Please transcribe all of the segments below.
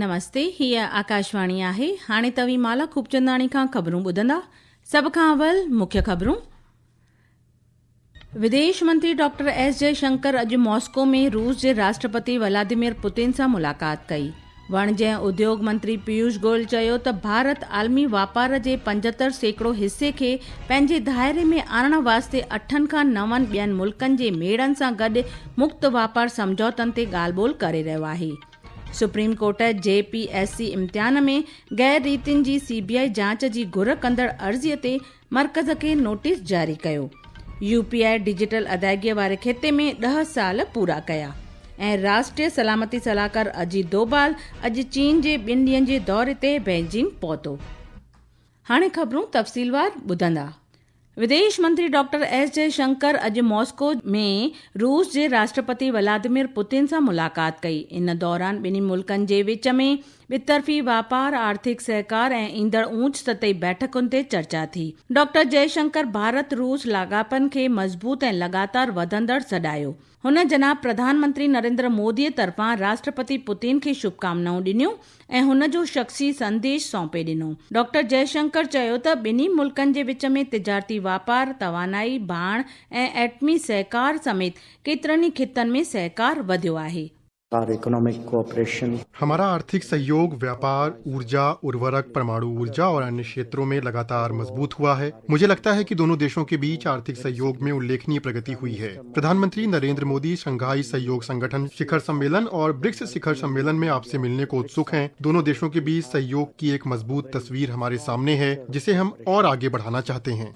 नमस्ते, हीअ आकाशवाणी आहे। हाणे तव्हीं माला खूबचंदाणी खां ख़बरूं ॿुधंदा। सभ खां अवल मुख्य ख़बरूं। विदेश मंत्री डॉक्टर एस जयशंकर अॼु मॉस्को में रूस जे राष्ट्रपति व्लादिमीर पुतिन सां मुलाक़ात कई। वाणिज्य ऐं उद्योग मंत्री पीयूष गोयल चयो त भारत आलमी वापार जे 75% हिस्से खे पंहिंजे दायरे में आणण वास्ते 8 खां 9 ॿियनि मुल्कनि जे मेड़नि सां गॾु मुक्त वापार समझौतनि ते ॻाल्हि ॿोल करे रहियो आहे। सुप्रीम कोर्ट JPSC इम्तिहान में गैर रीतियुनि जी CBI जांच जी घुर कंदड़ अर्ज़ीअ ते मर्कज़ खे नोटिस जारी कयो। UPI डिजिटल अदायगीअ वारे खिते में 10 साल पूरा कया। ऐं राष्ट्रीय सलामती सलाहकार अजीत डोभाल अॼु चीन जे 2 ॾींहनि जे दौरे ते बीजिंग पहुतो। हाणे ख़बरूं तफ़सीलवार ॿुधंदा। विदेश मंत्री डॉक्टर एस जयशंकर अॼु मॉस्को में रूस जे राष्ट्रपति व्लादिमीर पुतिन सां मुलाक़ात कई। इन दौरान ॿिन्ही मुल्कनि जे विच में ॿितरफ़ी वापार, आर्थिक सहकार ऐं ईंदड़ ऊच सतही बैठकुनि ते चर्चा थी। डॉक्टर जयशंकर भारत रूस लाॻापनि खे मज़बूत ऐं लगातार वधंदड़ सॾायो। हुन जनाब प्रधानमंत्री नरेंद्र मोदीअ तरफ़ां राष्ट्रपति पुतिन खे शुभकामनाऊं ॾिनियूं ऐं हुन जो शख़्सी संदेश सौंपे ॾिनो। डॉक्टर जयशंकर चयो त ॿिन्ही मुल्कनि जे विच में तिजारती वापार, तवानाई, बाण ऐं एटमी सहकार समेत केतिरनि ई खितनि में सहकार वधियो आहे। हमारा आर्थिक सहयोग व्यापार, ऊर्जा, उर्वरक, परमाणु ऊर्जा और अन्य क्षेत्रों में लगातार मजबूत हुआ है। मुझे लगता है कि दोनों देशों के बीच आर्थिक सहयोग में उल्लेखनीय प्रगति हुई है। प्रधानमंत्री नरेंद्र मोदी शंघाई सहयोग संगठन शिखर सम्मेलन और ब्रिक्स शिखर सम्मेलन में आपसे मिलने को उत्सुक हैं। दोनों देशों के बीच सहयोग की एक मजबूत तस्वीर हमारे सामने है, जिसे हम और आगे बढ़ाना चाहते हैं।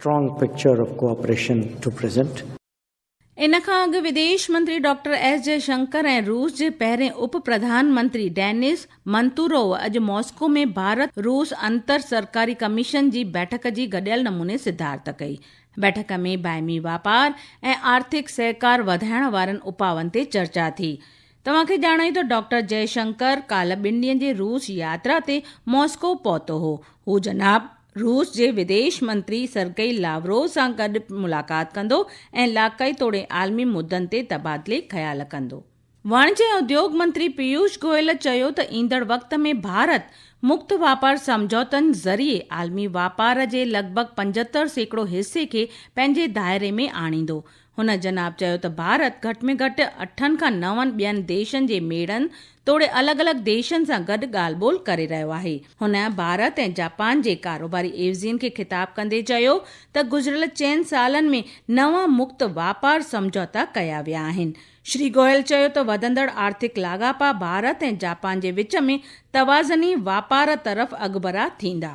इन खां अॻु विदेश मंत्री डॉक्टर एस जयशंकर ऐं रूस जे पहिरें उप प्रधानमंत्री डेनिस मंतुरोव अॼु मॉस्को में भारत रूस अंतर सरकारी कमीशन जी बैठक जी गॾियल नमूने सिधारत कई। बैठक में बाइमी वापार ऐं आर्थिक सहकार वधाइण वारनि उपावनि ते चर्चा थी। तव्हांखे ॼाणाई त डॉक्टर जयशंकर काल्ह 2 ॾींहनि जे रूस यात्रा ते मॉस्को पहुतो हो। हू जनाब रूस जे विदेश मंत्री सरगई लावरोव सां गॾु मुलाक़ात कंदो ऐं लाकाई तोड़े आलमी मुद्दनि ते तबादले ख़्याल कंदो। वाणिज्य ऐं उद्योग मंत्री पीयूष गोयल चयो त ईंदड़ वक़्त में भारत मुक्त वापार समझौतनि ज़रिए आलमी वापार जे लॻभॻि 75% हिस्से खे पंहिंजे दायरे में आणींदो। हुन जनाब चयो त भारत घटि में घटि 8 खां 9 ॿियनि देशनि जे मेड़नि तोड़े अलॻि अलॻि देशनि सां गॾु ॻाल्हि ॿोल करे रहियो आहे। हुन भारत ऐं जापान जे कारोबारी एवज़ियुनि खे ख़िताब कंदे चयो त गुज़िरियल 4 सालनि में 9 मुक्त वापार समझौता कया विया आहिनि। श्री गोयल चयो त वधंदड़ आर्थिक लाॻापा भारत ऐं जापान जे विच में तवाज़नी वापार तरफ़ अॻबरा थींदा।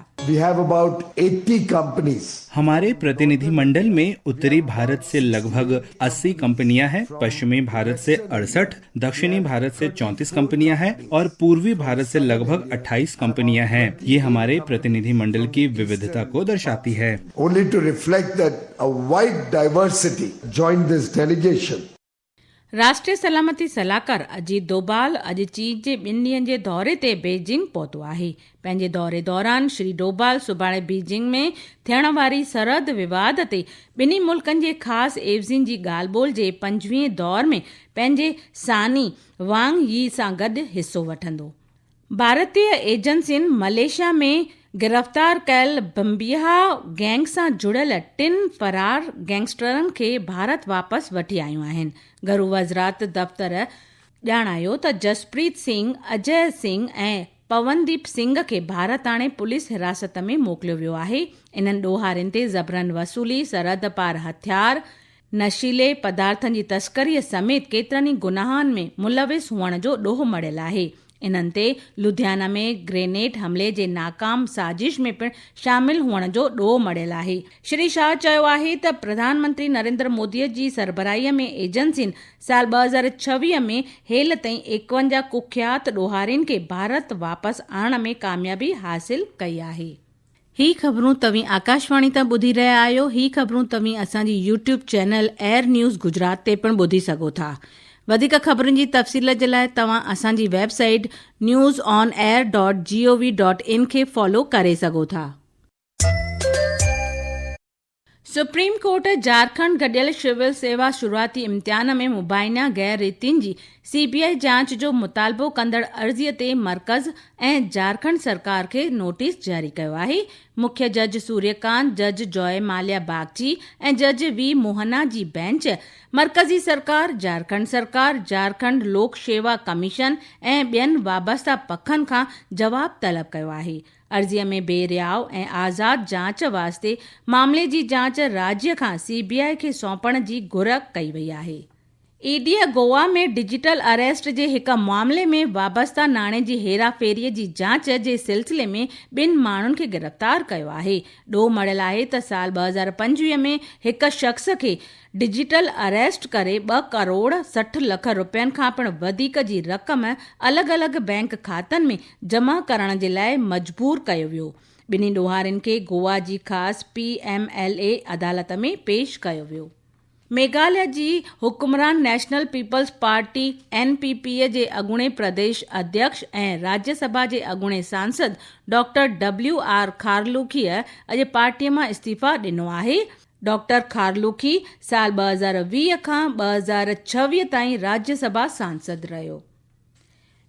हमारे प्रतिनिधि मंडल में उत्तरी भारत से लगभग 80 कंपनियां हैं, पश्चिमी भारत से 68, दक्षिणी भारत से 34 कंपनियां हैं और पूर्वी भारत से लगभग 28 कंपनियां हैं। ये हमारे प्रतिनिधि मंडल की विविधता को दर्शाती है। Only to reflect that a wide diversity joined this delegation. राष्ट्रीय सलामती सलाहकार अजीत डोभाल अॼु चीन जे 2 ॾींहनि जे दौरे ते बीजिंग पहुतो आहे। पंहिंजे दौरे दौरान श्री डोभाल सुभाणे बीजिंग में थियण वारी सरहद विवाद ते ॿिन्ही मुल्कनि जे ख़ासि एवज़ियुनि जी ॻाल्हि ॿोल जे 5वें दौर में पंहिंजे सानी वांग यी सां गॾु हिसो वठंदो। भारतीय एजेंसियुनि मलेशिया में गिरफ़्तार कयल बम्बिहा गैंग सां जुड़ियल 3 फरार गैंगस्टरनि खे भारत वापसि वठी आयूं आहिनि। घरू वज़रात दफ़्तर ॼाणायो त जसप्रीत सिंह, अजय सिंह ऐं पवनदीप सिंह खे भारत हाणे पुलिस हिरासत में मोकिलियो वियो आहे। इन्हनि ॾोहारियुनि ते ज़बरन वसूली, सरहद पार हथियार, नशीले पदार्थनि जी तस्करीअ समेत केतिरनि ई गुनाहनि में मुलविस हुअण जो ॾोह मढ़ियल आहे। इन्हनि ते लुधियाना में ग्रेनेड हमले जे नाकाम साज़िश में पिणु शामिल हुअण जो ॾोह मढ़ियल आहे। श्री शाह चयो आहे त प्रधानमंत्री नरेंद्र मोदीअ जी सरबराहीअ में एजेंसियुनि साल 2026 में हेल ताईं 51 कुख्यात ॾोहारियुनि खे भारत वापसि आणण में कामयाबी हासिल कई आहे। ही ख़बरूं तव्हीं आकाशवाणी तां ॿुधी रहिया आहियो। ही ख़बरूं तव्हीं असांजी YouTube channel air news Gujarat ते पिणु ॿुधी सघो था। वधीक ख़बरुनि जी तफ़सील जे लाइ तव्हां असांजी वेबसाइट newsonair.gov.in खे फॉलो करे सघो था। सुप्रीम कोर्ट झारखंड गडियल सिविल सेवा शुरूआती इम्तिहान में मुबाइना गैर रीतियुनि जी सीबीआई जांच जो मुतालबो कंदड़ अर्ज़ीअ ते मर्कज़ ऐं झारखंड सरकार खे नोटिस जारी कयो आहे। मुख्य जज सूर्यकांत, जज जॉय माल्या बागची ऐं जज वी मोहना जी बेंच मर्कज़ी सरकार, झारखंड लोक शेवा कमीशन ऐं ॿियनि वाबस्ता पखनि खां जवाब तलब कयो आहे। अर्ज़ीअ में बेरियाव ऐं आज़ाद जांच वास्ते मामले जी जांच राज्य खां सीबीआई खे सौंपण जी घुर कई वई आहे। ईडीअ गोवा में डिजिटल अरेस्ट जे हिक मामले में वाबस्ता नाणे जी हेराफेरीअ जी जांच जे सिलसिले में 2 माण्हुनि खे गिरफ़्तार कयो आहे। ॾोह मड़ियल आहे त साल 2025 में हिक शख़्स खे डिजिटल अरेस्ट करे 2 करोड़ 60 लख रुपयनि खां पिणु वधीक जी रक़म अलॻि अलॻि बैंक खातनि में जमा करण जे लाइ मजबूर कयो वियो। ॿिन्ही ॾोहारियुनि खे गोवा जी ख़ासि PMLA अदालत में पेश कयो वियो। मेघालय जी हुकुमरान नेशनल पीपल्स पार्टी NPP जे अॻूणे प्रदेश अध्यक्ष ऐं राज्यसभा जे अॻूणे सांसद डॉक्टर WR खारलूखीअ अॼु पार्टीअ मां इस्तीफ़ा ॾिनो आहे। डॉक्टर खारलूखी साल 2020 खां 2026 ताईं राज्यसभा सांसद रहियो।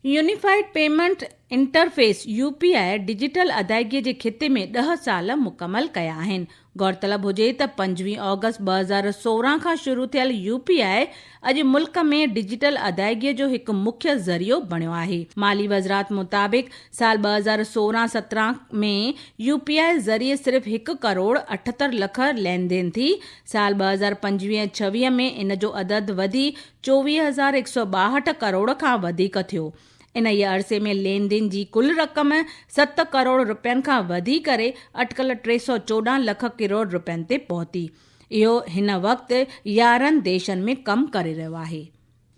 Unified payment interface UPI digital अदायगीअ जे खिते में 10 साल मुकमल कया आहिनि। गौरतलब हुजे त 25 ऑगस्ट 2016 खां शुरू थियल UPI अॼु मुल्क में डिजिटल अदायगीअ जो हिकु मुख्य ज़रियो बणियो आहे। माली वज़रात मुताबिक़ साल 2016-17 में UPI ज़रिए सिर्फ़ 1 करोड़ 78 लख लेन देन थी। साल 2025-26 में इन जो अदद वधी 24,162 करोड़ खां वधीक थियो। इन ई अरसे में लेन देन जी कुल रक़म 7 करोड़ रुपयनि खां वधी करे अटकल 314 लख करोड़ रुपयनि ते पहुती। इहो हिन वक़्तु 11 देशनि में कमु करे रहियो आहे।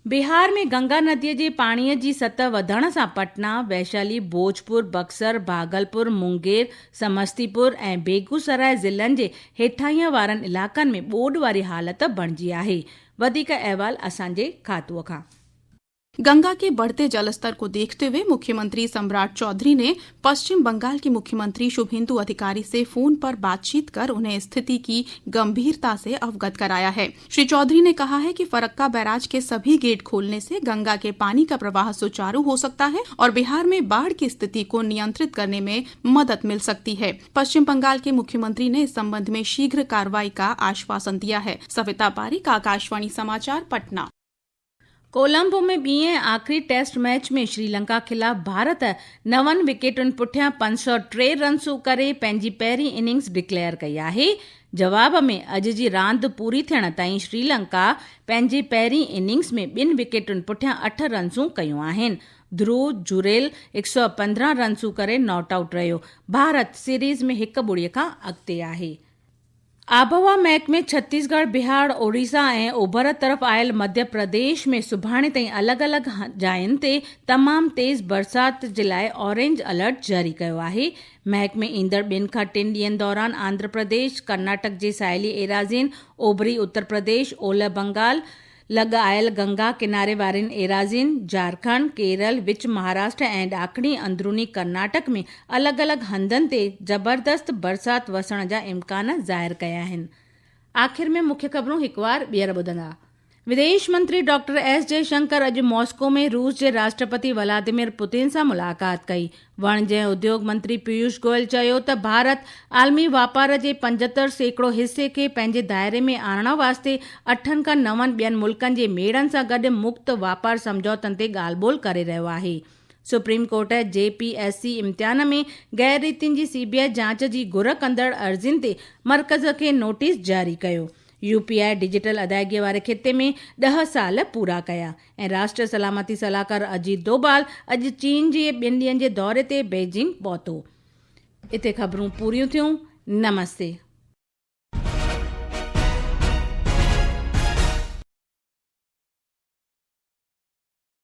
बिहार में गंगा नदीअ जे पाणीअ जी सतह वधण सां पटना, वैशाली, भोजपुर, बक्सर, भागलपुर, मुंगेर, समस्तीपुर ऐं बेगूसराय ज़िलनि जे हेठाईअ वारनि इलाक़नि में ॿोॾि वारी हालत बणिजी आहे। वधीक अहवाल असांजे खातूअ खां। गंगा के बढ़ते जलस्तर को देखते हुए मुख्यमंत्री सम्राट चौधरी ने पश्चिम बंगाल के मुख्यमंत्री शुभेंदु अधिकारी से फोन पर बातचीत कर उन्हें स्थिति की गंभीरता से अवगत कराया है। श्री चौधरी ने कहा है कि फरक्का बैराज के सभी गेट खोलने से गंगा के पानी का प्रवाह सुचारू हो सकता है और बिहार में बाढ़ की स्थिति को नियंत्रित करने में मदद मिल सकती है। पश्चिम बंगाल के मुख्यमंत्री ने इस संबंध में शीघ्र कार्रवाई का आश्वासन दिया है। सविता पारीक, आकाशवाणी समाचार, पटना। कोलंबो में ॿीं आख़िरी टेस्ट मैच में श्रीलंका खिलाफ़ भारत 9 विकेटुनि पुठियां 503 रन्सूं करे पंहिंजी पहिरीं इनिंग्स डिक्लेयर कई आहे। जवाब में अॼु जी रांदि पूरी थियण ताईं श्रीलंका पंहिंजी पहिरीं इनिंग्स में 2 विकेटुनि पुठियां 8 रन्सूं कयूं आहिनि। ध्रुव जुरेल 115 रन्सूं करे नॉट आउट रहियो। भारत सीरीज़ में 1-0 खां अॻिते आहे। आबहवा महकमे छत्तीसगढ़, बिहार, ओडिशा ऐं ओभर तरफ़ आयल मध्य प्रदेश में सुभाणे ताईं अलॻि अलॻि जायुनि ते तमामु तेज़ बरसाति जे लाइ ऑरेंज अलर्ट जारी कयो आहे। महकमे ईंदड़ 2 खां 3 ॾींहनि दौरान आंध्र प्रदेश, कर्नाटक जे साहिली एराज़ीन, ओभरी उत्तर प्रदेश, ओलह बंगाल लॻ आयल गंगा किनारे वारनि एराज़ीन, झारखंड, केरल, विच महाराष्ट्र ऐं ॾाखणी अंदरूनी कर्नाटक में अलॻि अलॻि हंधनि ते ज़बरदस्त बरसाति वसण जा इम्कान ज़ाहिर कया आहिनि। आख़िर में मुख्य ख़बरूं हिकु बार ॿीहर ॿुधंदा। विदेश मंत्री डॉक्टर S जयशंकर अॼु मॉस्को में रूस जे राष्ट्रपति व्लादिमीर पुतिन सां मुलाक़ात कई। वाणिज्य ऐं उद्योग मंत्री पीयूष गोयल चयो त भारत आलमी वापार जे 75% हिसे खे पंहिंजे दायरे में आणण वास्ते 8 खां 9 ॿियनि मुल्कनि जे मेड़नि सां गॾु मुक्त वापार समझौतनि ते ॻाल्हि ॿोल करे रहियो आहे। सुप्रीम कोर्ट JPSC इम्तिहान में गैर रीतियुनि जी CBI जांच जी घुर कंदड़ अर्ज़ियुनि ते मर्कज़ खे नोटिस जारी कयो। UPI डिजिटल अदायगीअ वारे खिते में 10 साल पूरा कया ऐं राष्ट्रीय सलामती सलाहकार अजीत डोभाल अॼु चीन जे 2 ॾींहनि जे दौरे ते बीजिंग पहुतो। इते ख़बरूं पूरियूं थियूं। नमस्ते।